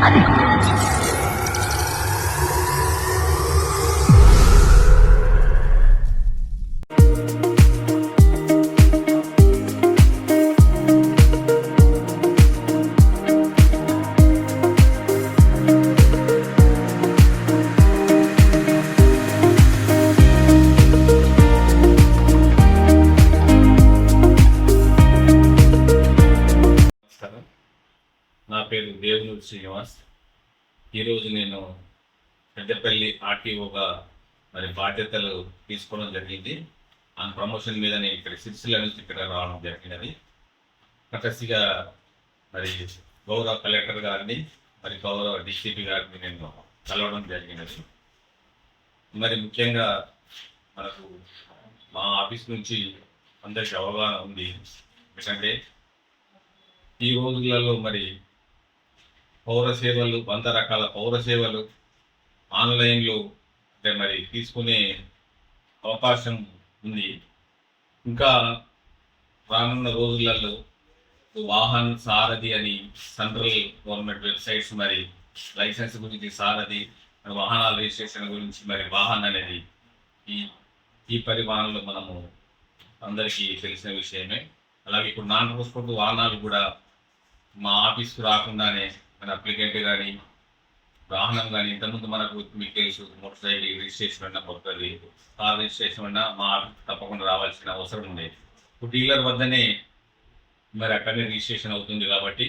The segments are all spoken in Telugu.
నా పేరు దేవునూరి శ్రీనివాస్. ఈరోజు నేను పెద్దపల్లి ఆర్టీఓగా బాధ్యతలు తీసుకోవడం జరిగింది. ఆ ప్రమోషన్ మీద నేను ఇక్కడ సిరిసిల్ల నుంచి ఇక్కడ రావడం జరిగినది. కటసిగా గౌరవ కలెక్టర్ గారిని గౌరవ డిసిపి గారిని నేను కలవడం జరిగినది. ముఖ్యంగా మనకు మా ఆఫీస్ నుంచి అందరికీ అవగాహన ఉంది. ఎందుకంటే ఈ రోజులలో పౌర సేవలు 100 రకాల పౌర సేవలు ఆన్లైన్లో తీసుకునే అవకాశం ఉంది. ఇంకా రానున్న రోజులలో వాహన సారథి అని సెంట్రల్ గవర్నమెంట్ వెబ్సైట్స్ లైసెన్స్ గురించి సారథి వాహనాల రిజిస్ట్రేషన్ గురించి వాహన్ అనేది ఈ పరిమాణంలో మనము అందరికీ తెలిసిన విషయమే. అలాగే ఇప్పుడు నాన్ ట్రాన్స్పోర్ట్ వాహనాలు కూడా మా ఆఫీస్కు రాకుండానే అప్లికెంట్ కానీ వాహనం కానీ ఇంతకుముందు మీకు తెలుసు మోటార్ సైకిల్ రిజిస్ట్రేషన్ అన్నా కొత్తది కార్ రిజిస్ట్రేషన్ అన్నా మా ఆఫీస్ తప్పకుండా రావాల్సిన అవసరం ఉండేది. ఇప్పుడు డీలర్ వద్దనే అక్కడనే రిజిస్ట్రేషన్ అవుతుంది కాబట్టి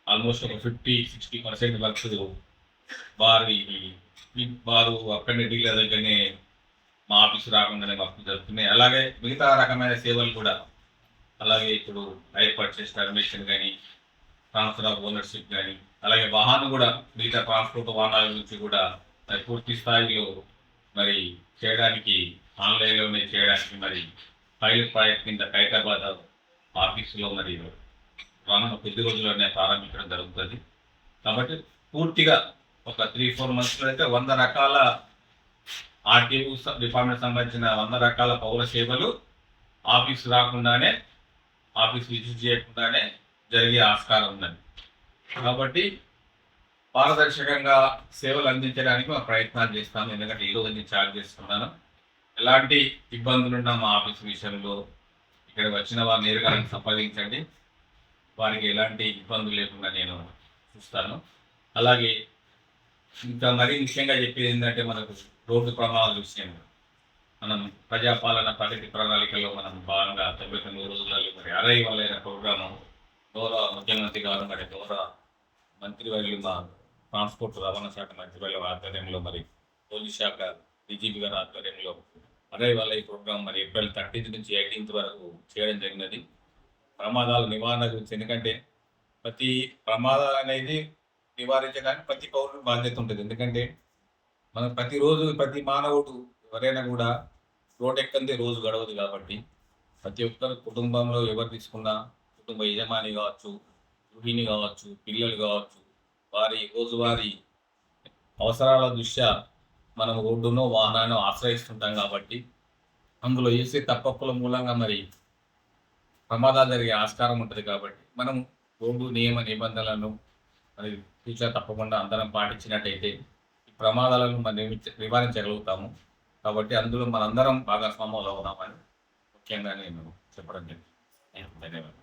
ఆల్మోస్ట్ ఒక 50-60% వరకు వారు అక్కడనే డీలర్ దగ్గరనే మా ఆఫీసు రాకుండానే వర్క్ జరుగుతున్నాయి. అలాగే మిగతా రకమైన సేవలు కూడా అలాగే ఇప్పుడు హైర్ పర్చేస్ టర్మినేషన్ కానీ ట్రాన్స్ఫర్ ఆఫ్ ఓనర్షిప్ కానీ అలాగే వాహనం కూడా మిగతా ట్రాన్స్పోర్ట్ వాహనాల నుంచి కూడా పూర్తి స్థాయిలో చేయడానికి ఆన్లైన్లోనే చేయడానికి పైలట్ ప్రాజెక్ట్ కింద హైదరాబాద్ ఆఫీసులో రానున్న కొద్ది రోజుల్లోనే ప్రారంభించడం జరుగుతుంది. కాబట్టి పూర్తిగా ఒక 3-4 మంత్స్లో అయితే 100 రకాల ఆర్టీఓ డిపార్ట్మెంట్ సంబంధించిన 100 రకాల పౌర సేవలు ఆఫీస్ రాకుండానే ఆఫీస్ విజిట్ చేయకుండానే జరిగే ఆస్కారం ఉందండి. కాబట్టి పారదర్శకంగా సేవలు అందించడానికి మా ప్రయత్నాలు చేస్తాను. ఎందుకంటే ఈరోజు నేను ఛార్జ్ చేస్తున్నాను. ఎలాంటి ఇబ్బందులున్నా మా ఆఫీస్ విషయంలో ఇక్కడ వచ్చిన వారు నేరుగా సంపాదించండి. వారికి ఎలాంటి ఇబ్బందులు లేకుండా నేను చూస్తాను. అలాగే ఇంకా ముఖ్యంగా చెప్పేది ఏంటంటే మనకు రోడ్డు ప్రమాదాల విషయంలో మనం ప్రజాపాలన ప్రగతి ప్రణాళికలో భాగంగా 99 రోజులలో అరైవలైన ప్రోగ్రాము గౌరవ ముఖ్యమంత్రి గారు గౌరవ మంత్రివర్యులు మా ట్రాన్స్పోర్ట్ రవాణా శాఖ మంత్రివర్యుల ఆధ్వర్యంలో పోలీస్ శాఖ డీజీపీ గారి ఆధ్వర్యంలో అరైవల్ ఈ ప్రోగ్రాం ఏప్రిల్ 13th నుంచి 18th వరకు చేయడం జరిగినది. ప్రమాదాల నివారణ గురించి. ఎందుకంటే ప్రతి ప్రమాదాలు అనేది నివారించడానికి ప్రతి పౌరుడు బాధ్యత ఉంటుంది. ఎందుకంటే మనం ప్రతిరోజు ప్రతి మానవుడు ఎవరైనా కూడా రోడ్ ఎక్కందే రోజు గడవదు. కాబట్టి ప్రతి ఒక్కరు కుటుంబంలో ఎవరు తీసుకున్నా కుటుంబ యజమాని కావచ్చు, గృహిణి కావచ్చు, పిల్లలు కావచ్చు, వారి రోజువారీ అవసరాల దృష్ట్యా మనం రోడ్డునో వాహనాన్ని ఆశ్రయిస్తుంటాం. కాబట్టి అందులో చేసే తప్పప్పుల మూలంగా ప్రమాదాలు జరిగే ఆస్కారం ఉంటుంది. కాబట్టి మనం రోడ్డు నియమ నిబంధనలను ఫ్యూచర్ తప్పకుండా అందరం పాటించినట్టయితే ఈ ప్రమాదాలను నివారించగలుగుతాము. కాబట్టి అందులో మనందరం భాగస్వాములు అవుదామని ముఖ్యంగా నేను చెప్పడం జరిగింది. ధన్యవాదాలు.